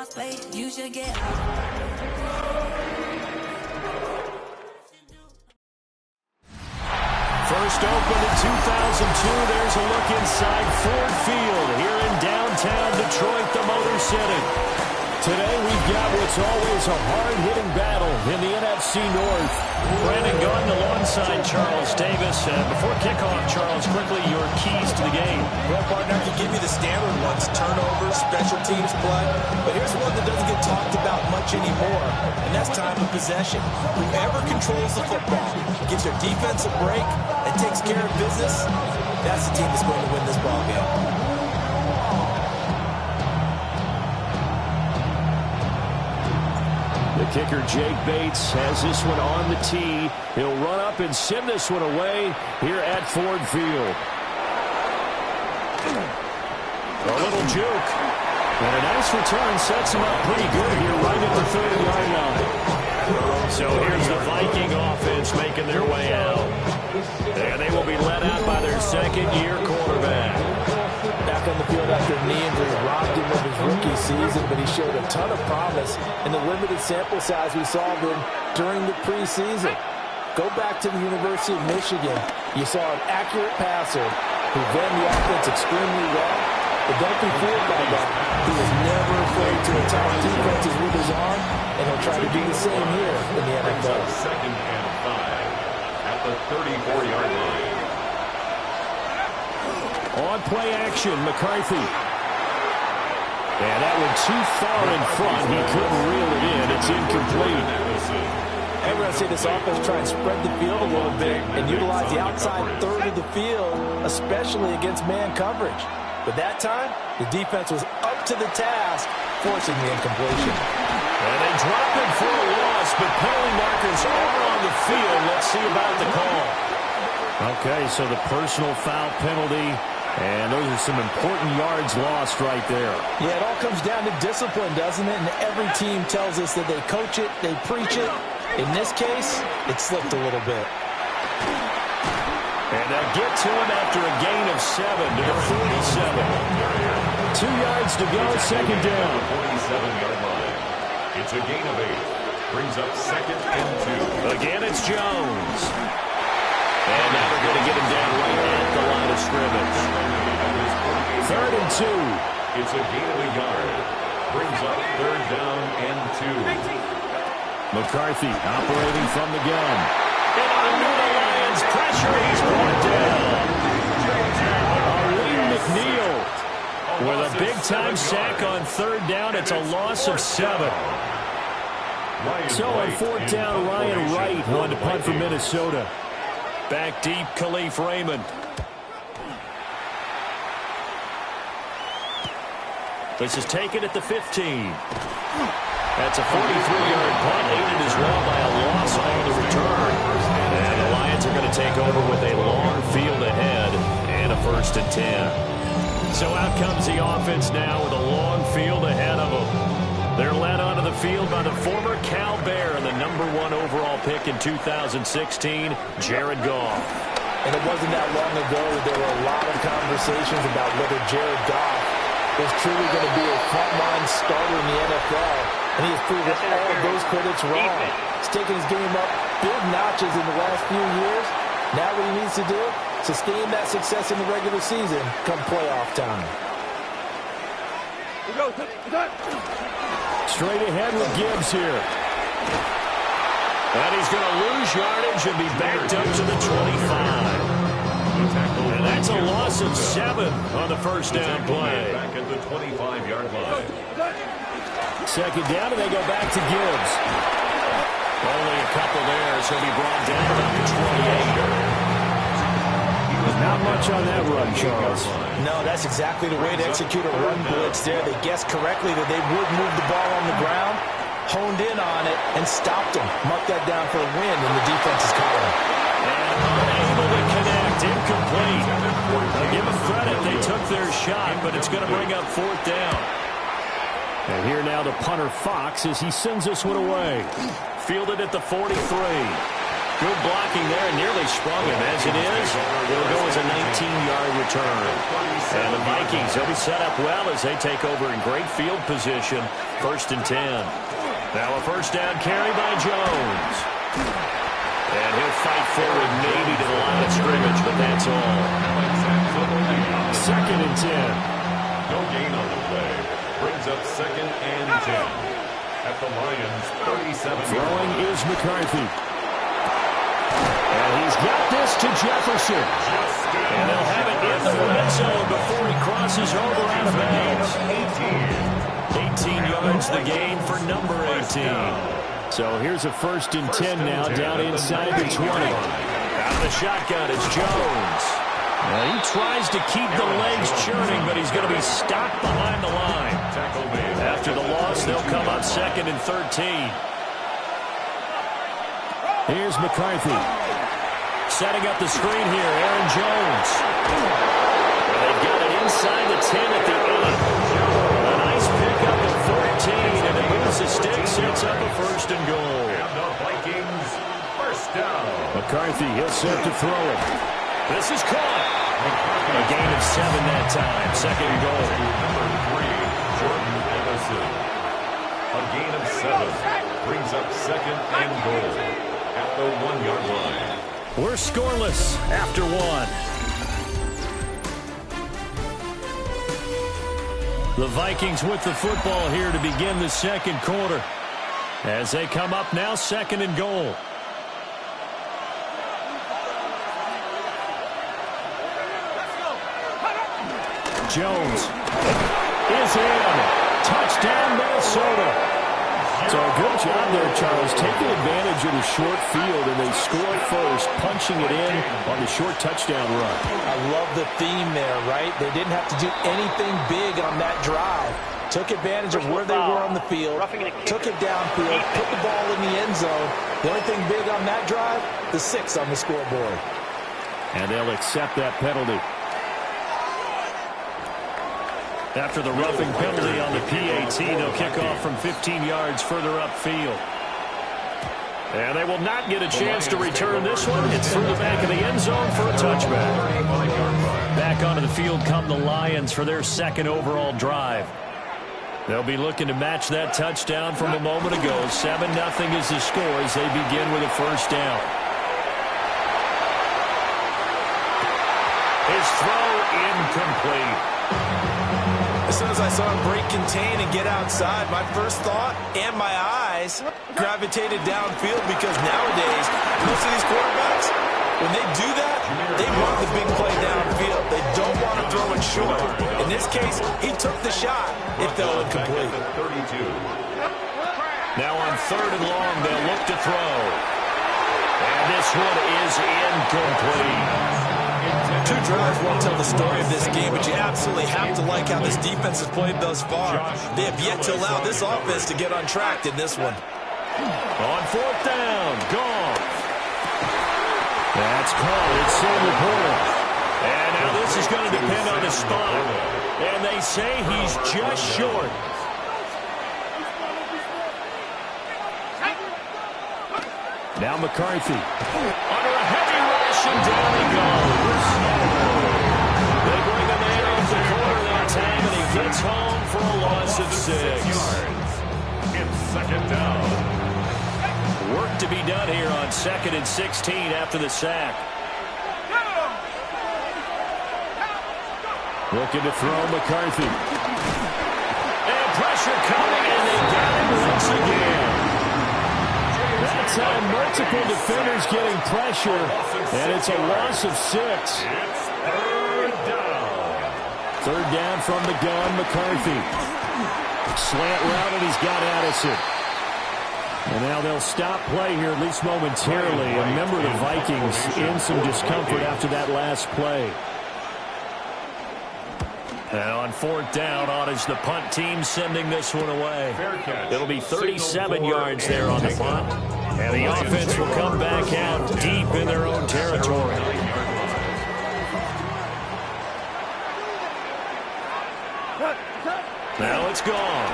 child's play. You should get First opened in 2002. There's a look inside Ford Field here in downtown Detroit, the Motor City. Today we've got what's always a hard-hitting battle in the NFC North. Brandon Gaudin alongside Charles Davis. Before kickoff, Charles, quickly your keys to the game. Well, partner, I can give you the standard ones, turnovers, special teams play. But here's one that doesn't get talked about much anymore, and that's time of possession. Whoever controls the football, gives their defense a break, and takes care of business, that's the team that's going to win this ball game. The kicker, Jake Bates, has this one on the tee. He'll run up and send this one away here at Ford Field. A little juke. And a nice return sets him up pretty good here right at the 30-yard line. So here's the Viking offense making their way out. And they will be led out by their second-year quarterback. Back on the field after a knee injury robbed him of his rookie season, but he showed a ton of promise in the limited sample size we saw of him during the preseason. Go back to the University of Michigan. You saw an accurate passer who ran the offense extremely well, but don't be fooled by that. He was never afraid to attack defenses with his arm, and he'll try to do the same here in the NFL. Second and 5 at the 34-yard line. On play action, McCarthy. And that one too far in front. He couldn't reel it in. It's incomplete. I'm going to see this offense try and spread the field a little bit and utilize the outside third of the field, especially against man coverage. But that time, the defense was up to the task, forcing the incompletion. And they drop it for a loss, but penalty markers are on the field. Let's see about the call. Okay, so the personal foul penalty. And those are some important yards lost right there. Yeah, it all comes down to discipline, doesn't it? And every team tells us that they coach it, they preach it. In this case, it slipped a little bit. And they'll get to him after a gain of 7 to the 47. 2 yards to go, second down. 47-yard line. It's a gain of 8. Brings up second and 2. Again, it's Jones. And now they're going to get him down right at the line of scrimmage. 3rd and 2. It's a gain of a yard. Brings up 3rd down and 2. McCarthy operating from the gun. And under the Lions' pressure, he's brought down. Aleem McNeil with a big-time sack on 3rd down. It's a loss of 7. So on 4th down, Ryan Wright on to punt for Minnesota. Back deep, Khalif Raymond. This is taken at the 15. That's a 43-yard punt, aided as well by a loss on the return. And the Lions are going to take over with a long field ahead and a 1st and 10. So out comes the offense now with a long field ahead of them. They're led onto the field by the former Cal Bear and the #1 overall pick in 2016, Jared Goff. And it wasn't that long ago that there were a lot of conversations about whether Jared Goff was truly going to be a frontline starter in the NFL. And he has proven all of those critics wrong. He's taken his game up big notches in the last few years. Now what he needs to do, sustain that success in the regular season come playoff time. Straight ahead with Gibbs here. And he's going to lose yardage and be backed up to the 25. And that's a loss of 7 on the 1st down play. Back at the 25-yard line. 2nd down, and they go back to Gibbs. Only a couple there, so he'll be brought down about the 28. Not much on that run, Charles. No, that's exactly the way to execute a run blitz there. They guessed correctly that they would move the ball on the ground, honed in on it, and stopped him. Marked that down for a win in the defense's column. And unable to connect, incomplete. Now give them credit, they took their shot, but it's going to bring up 4th down. And here now the punter Fox as he sends this one away. Fielded at the 43. Good blocking there and nearly sprung him. As it is, it'll go as a 19-yard return. And the Vikings, they'll be set up well as they take over in great field position. 1st and 10. Now a first down carry by Jones. And he'll fight forward maybe to the line of scrimmage, but that's all. 2nd and 10. No gain on the play. Brings up 2nd and 10. At the Lions, 37. Throwing is McCarthy. And he's got this to Jefferson. And they'll have it in the red zone before he crosses over out of bounds. 18 yards the gain for number 18. So here's a 1st and 10 now down inside the 20. Out of the shotgun, it's Jones. Now he tries to keep the legs churning, but he's going to be stopped behind the line. After the loss, they'll come up 2nd and 13. Here's McCarthy. Setting up the screen here, Aaron Jones. And they've got it inside the 10 at the 8. A nice pickup at 14, and it moves the stick, sets up a 1st and goal. And the Vikings, 1st down. McCarthy, he'll set to throw it. This is caught. A gain of 7 that time, 2nd and goal. Number 3, Jordan Addison. A gain of 7 brings up 2nd and goal at the 1-yard line. We're scoreless after 1. The Vikings with the football here to begin the 2nd quarter. As they come up now, 2nd and goal. Jones is in. Touchdown, Minnesota. So a good job there, Charles, taking advantage of the short field, and they score first, punching it in on the short touchdown run. I love the theme there, right? They didn't have to do anything big on that drive. Took advantage of where they were on the field, took it downfield, put the ball in the end zone. The only thing big on that drive, the 6 on the scoreboard. And they'll accept that penalty. After the roughing penalty on the PAT, they'll kick off from 15 yards further upfield. And they will not get a chance to return this one. It's through the back of the end zone for a touchback. Back onto the field come the Lions for their 2nd overall drive. They'll be looking to match that touchdown from a moment ago. 7-0 is the score as they begin with a 1st down. His throw incomplete. As soon as I saw him break contain and get outside, my first thought and my eyes gravitated downfield, because nowadays, most of these quarterbacks, when they do that, they want the big play downfield. They don't want to throw it short. In this case, he took the shot. It fell incomplete. Now on 3rd and long, they'll look to throw. And this one is incomplete. 2 drives won't tell the story of this game, but you absolutely have to like how this defense has played thus far. They have yet to allow this offense to get on track in this one. On 4th down, Goff. That's caught. It's Samuel Porter. And now this is going to depend on the spot. And they say he's just short. Now McCarthy. Under a heavy rush, and down he goes. They bring him in off the corner that time, and he gets home for a loss of 6. It's 2nd down. Work to be done here on 2nd and 16 after the sack. Looking to throw McCarthy. And pressure coming, and they got him once again. That time, multiple defenders getting pressure, and it's a loss of 6. It's 3rd down. 3rd down from the gun, McCarthy. Slant route, and he's got Addison. And now they'll stop play here, at least momentarily. A member of the Vikings in some discomfort after that last play. And on 4th down, on is the punt team sending this one away. It'll be 37 yards there on the punt. And the offense will come back out deep in their own territory. Now it's gone.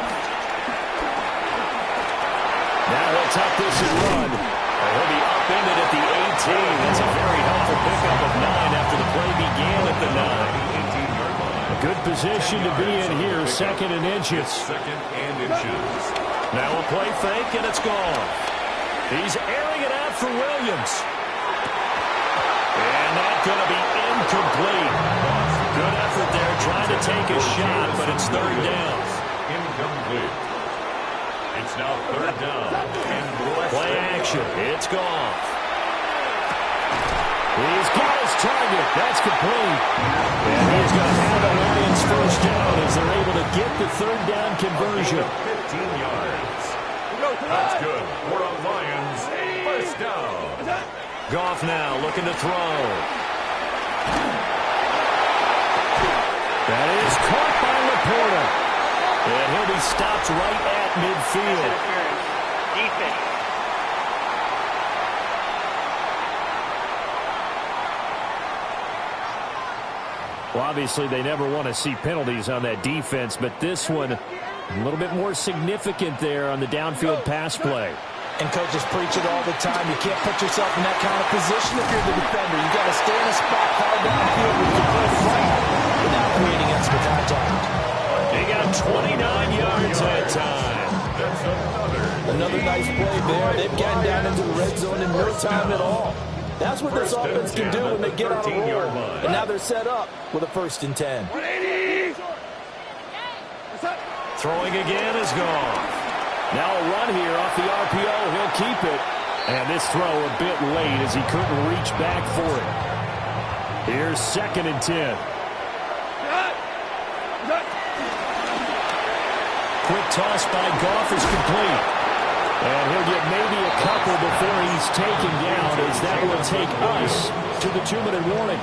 Now he'll tuck this and run. He'll be upended at the 18. That's a very helpful pickup of 9 after the play began at the 9. A good position to be in here, second and inches. Second and inches. Now a play fake, and it's gone. He's airing it out for Williams. And that's going to be incomplete. Good effort there, trying to take a shot, but it's third down. Incomplete. It's now third down. Play action. It's gone. He's got his target. That's complete. And he's going to have the Lions first down as they're able to get the third down conversion. 15 yards. That's good for a Lions first down. Goff now looking to throw. That is caught by Laporta. And he'll be stopped right at midfield. Defense. Well, obviously, they never want to see penalties on that defense, but this one a little bit more significant there on the downfield pass play. And coaches preach it all the time. You can't put yourself in that kind of position if you're the defender. You've got to stay in a spot far downfield where you can play right without creating extra contact. He got 29 yards that time. That's Another nice play there. They've gotten down into the red zone in no time at all. That's what this offense can do when they get on a roll. And now they're set up with a 1st and 10. Throwing again is gone. Now a run here off the RPO. He'll keep it. And this throw a bit late as he couldn't reach back for it. Here's 2nd and 10. Quick toss by Goff is complete. And he'll get maybe a couple before he's taken down, as that will take us to the 2-minute warning.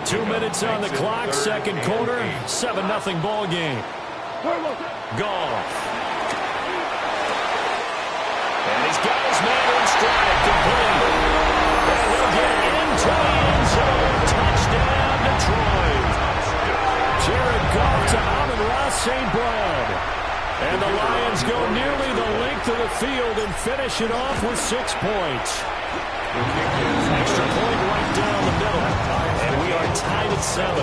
2 minutes on the clock, second quarter, 7-0 ball game. Goff. And he's got his man in stride, complete. And he'll get into the end zone. Touchdown, Detroit. Jared Goff to Amon-Ra St. Brown. And the Lions go nearly the length of the field and finish it off with 6 points. Extra point right down the middle. And we are tied at 7.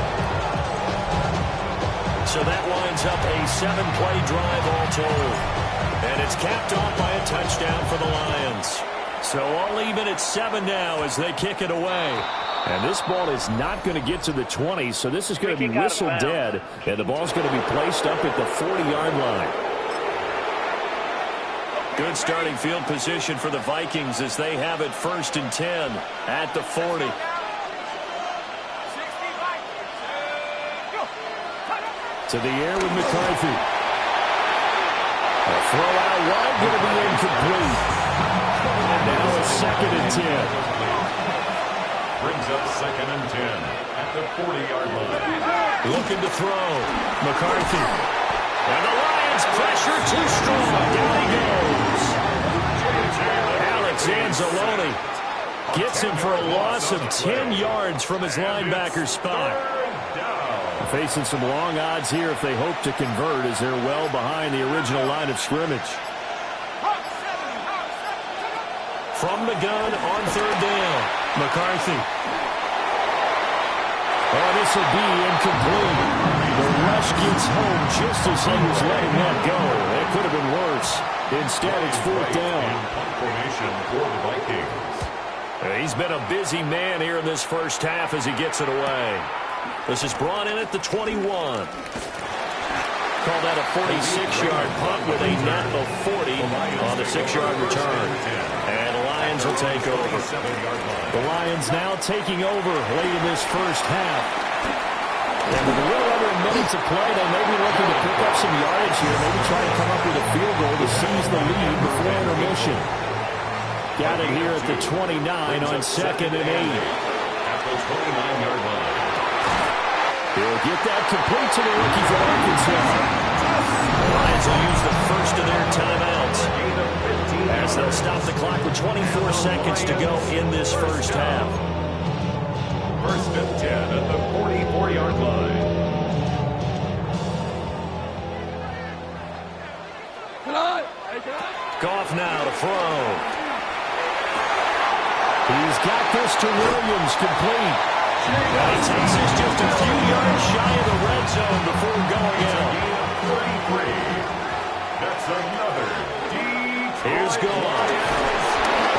So that winds up a 7-play drive all told. And it's capped off by a touchdown for the Lions. So all even at 7 now as they kick it away. And this ball is not going to get to the 20, so this is going to be whistled dead. And the ball's going to be placed up at the 40-yard line. Good starting field position for the Vikings as they have it 1st and 10 at the 40. To the air with McCarthy. A throw out wide, going to be incomplete. And now it's 2nd and 10. Brings up 2nd and 10 at the 40-yard line. Looking to throw. McCarthy. And the Lions pressure too strong. Down he goes. Alex Anzalone gets him for a loss of 10 yards from his linebacker spot. Facing some long odds here if they hope to convert, as they're well behind the original line of scrimmage. From the gun on 3rd down. McCarthy. Oh, this will be incomplete. The rush gets home just as he was letting that go. It could have been worse. Instead, it's 4th down. Formation for the Vikings. He's been a busy man here in this first half as he gets it away. This is brought in at the 21. Call that a 46-yard punt with a net of 40 on the 6-yard return. And the Lions will take over. The Lions now taking over late in this first half. And with a little over a minute to play, they may be looking to pick up some yardage here. Maybe try to come up with a field goal to seize the lead before intermission. Got it here at the 29 on 2nd and 8. At the 29-yard line. He'll get that complete to the rookie from Arkansas. The Lions will use the first of their timeouts as they'll stop the clock with 24 seconds to go in this first half. 1st and 10 at the 44-yard line. Goff now to throw. He's got this to Williams, complete. And he takes this just a few yards shy of the red zone before going out. That's another Detroit. Here's Goff.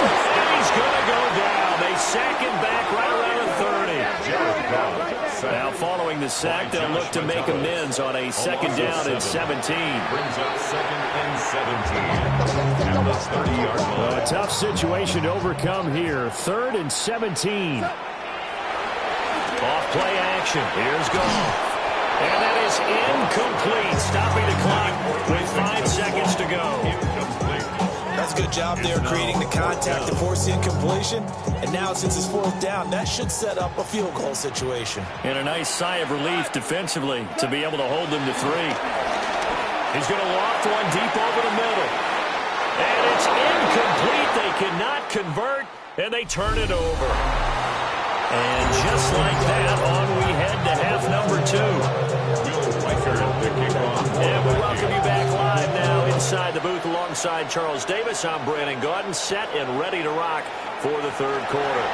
And he's going to go down. They sack him back right around the 30. Now following the sack, they'll look to make amends on a second down and 17. Brings up second and 17 at the 30-yard line. A tough situation to overcome here. 3rd and 17. Off play action. Here's Goff. And that is incomplete. Stopping the clock with 5 seconds to go. That's a good job there creating the contact to force the incompletion. And now since it's 4th down, that should set up a field goal situation. And a nice sigh of relief defensively to be able to hold them to 3. He's going to loft one deep over the middle. And it's incomplete. They cannot convert, and they turn it over. And just like that, on we head to half number 2. And we welcome you back live now inside the booth alongside Charles Davis. I'm Brandon Gaudin, set and ready to rock for the 3rd quarter.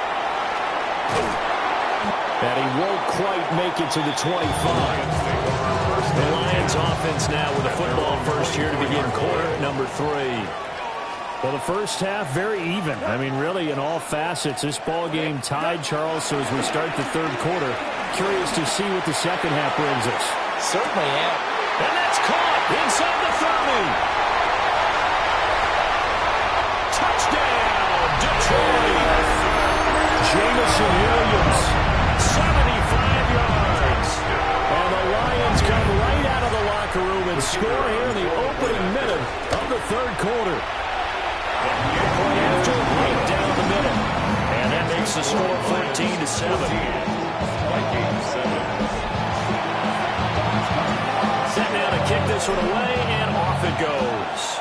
And he won't quite make it to the 25. The Lions offense now with a football first here to begin quarter number 3. Well, the first half, very even. I mean, really, in all facets, this ball game tied, Charles. So as we start the 3rd quarter, curious to see what the second half brings us. Certainly am. And that's caught inside the 30. Touchdown, Detroit. Jameson Williams, 75 yards. And the Lions come right out of the locker room and score here in the opening minute of the 3rd quarter. After right down the middle. And that makes the score 14-7. Set now to kick this one away, and off it goes.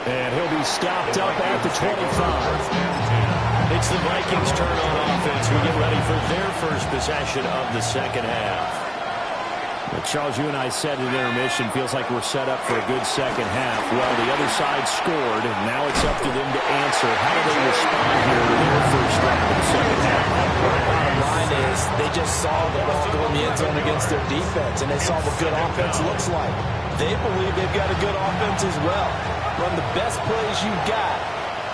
And he'll be stopped up at the 25. It's the Vikings' turn on offense who get ready for their first possession of the second half. Charles, you and I said at intermission, feels like we're set up for a good second half. Well, the other side scored, and now it's up to them to answer. How do they respond here in their first drive of the second half? Bottom line is they just saw the ball go in the end zone against their defense, and they saw what good offense looks like. They believe they've got a good offense as well. Run the best plays you've got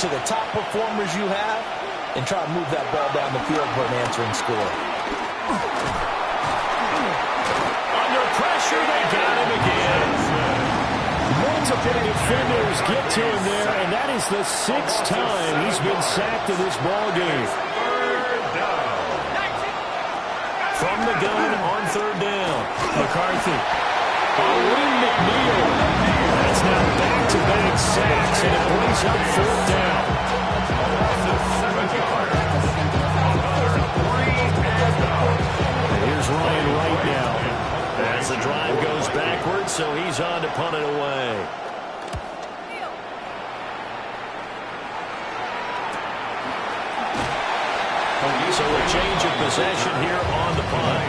to the top performers you have, and try to move that ball down the field for an answering score. Pressure, they got him again. Multiple defenders get to him there, and that is the 6th time he's been sacked in this ball game. From the gun on 3rd down, McCarthy. Arun McNeil. That's now back-to-back sacks, and it brings up 4th down. And here's Ryan Wright now. As the drive goes backwards, so he's on to punt it away. So a change of possession here on the punt.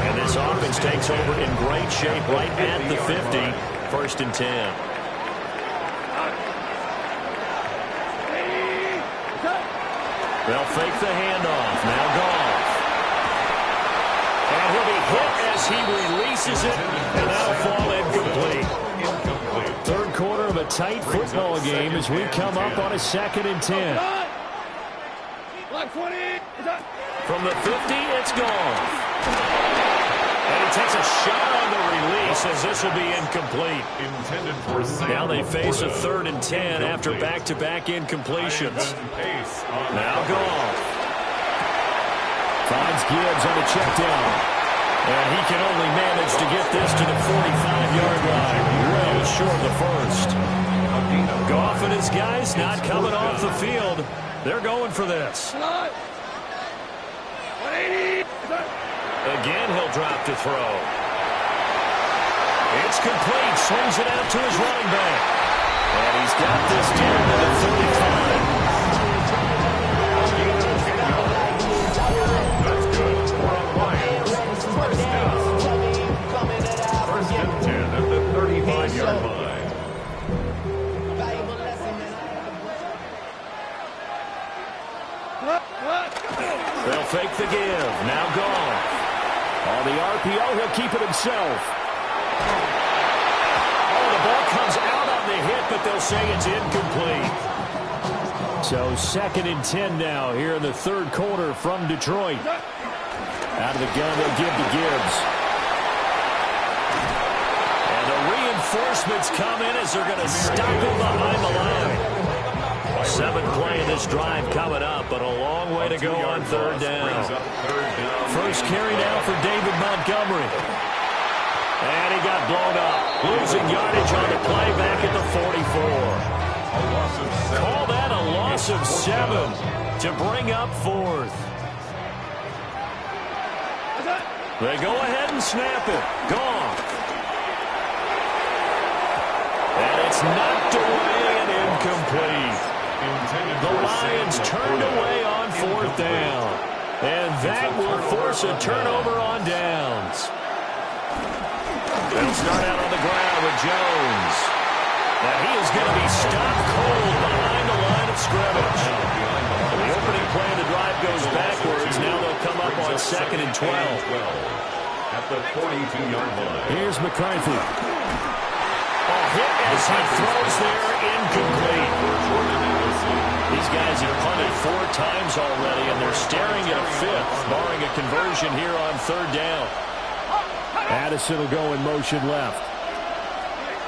And this offense takes over in great shape right at the 50. 1st and 10. They'll fake the handoff. Now Goff. And he'll be hit as he releases it, and that'll fall incomplete. 3rd quarter of a tight football game as we come up on a 2nd and 10. From the 50, it's Goff. And he takes a shot on the release as this will be incomplete. Now they face a 3rd and 10 after back-to-back incompletions. Now Goff. Finds Gibbs on a check down. And he can only manage to get this to the 45-yard line. Well short of the 1st. Goff and his guys not coming off the field. They're going for this. Again, he'll drop to throw. It's complete. Swings it out to his running back. And he's got this down to the 35. First and 10 at the 35-yard line. They'll fake the give. Now Goff. On the RPO, he'll keep it himself. Oh, the ball comes out on the hit, but they'll say it's incomplete. So 2nd and 10 now here in the third quarter from Detroit. Out of the gun, they'll give to Gibbs. And the reinforcements come in as they're going to stop him behind the line. 7th play in this drive coming up, but a long way to go on 3rd down. First carry now for David Montgomery. And he got blown up. Losing yardage on the play back at the 44. Call that a loss of 7 to bring up 4th. They go ahead and snap it. Gone. And it's knocked away and incomplete. The Lions turned away on 4th down. And that will force a turnover on downs. They'll start out on the ground with Jones. Now he is going to be stopped cold behind the line of scrimmage. The opening play of the drive goes backwards. Now they'll come up on 2nd and 12. At the 42-yard line. Here's McCarthy. Hit as he throws there, incomplete. These guys have punted 4 times already, and they're staring at a 5th, barring a conversion here on 3rd down. Addison will go in motion left.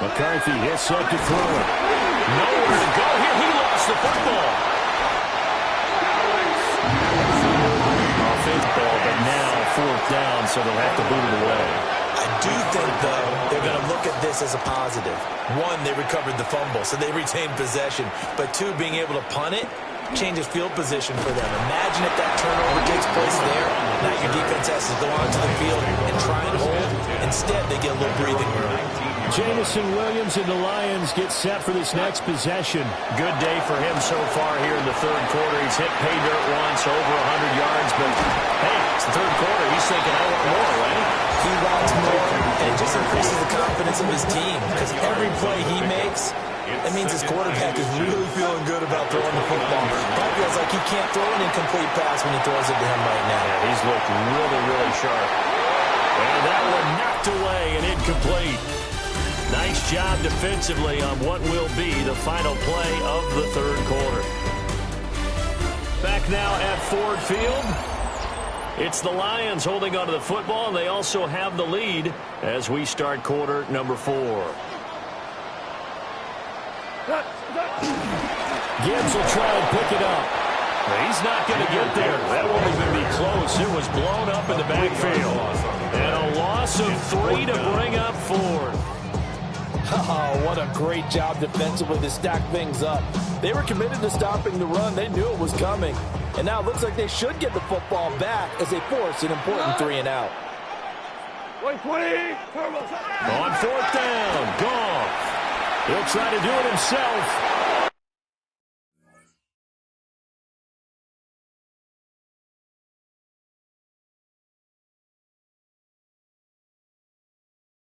McCarthy is set to throw it. Nowhere to go here. He lost the football. Offense ball, but now 4th down, so they'll have to boot it away. I do think, though, they're going to look at this as a positive. 1, they recovered the fumble, so they retained possession. But 2, being able to punt it changes field position for them. Imagine if that turnover takes place there. Now your defense has to go onto the field and try and hold. Instead, they get a little breathing room. Jameson Williams and the Lions get set for this next possession. Good day for him so far here in the 3rd quarter. He's hit pay dirt once, over 100 yards, but hey, it's the 3rd quarter. He's thinking, I want more, right? He wants more, and it just increases the confidence of his team, because every play he makes, that means his quarterback is really feeling good about throwing the football. That feels like he can't throw an incomplete pass when he throws it to him right now. Yeah, he's looked really, really sharp. And that one knocked away and incomplete. Nice job defensively on what will be the final play of the 3rd quarter. Back now at Ford Field. It's the Lions holding onto the football, and they also have the lead as we start quarter number 4. Gibbs will try and pick it up. He's not going to get there. That won't even be close. It was blown up in the backfield. And a loss of 3 to bring up 4. Oh, what a great job defensively to stack things up. They were committed to stopping the run. They knew it was coming. And now it looks like they should get the football back as they force an important 3 and out. On 4th down, Goff. He'll try to do it himself.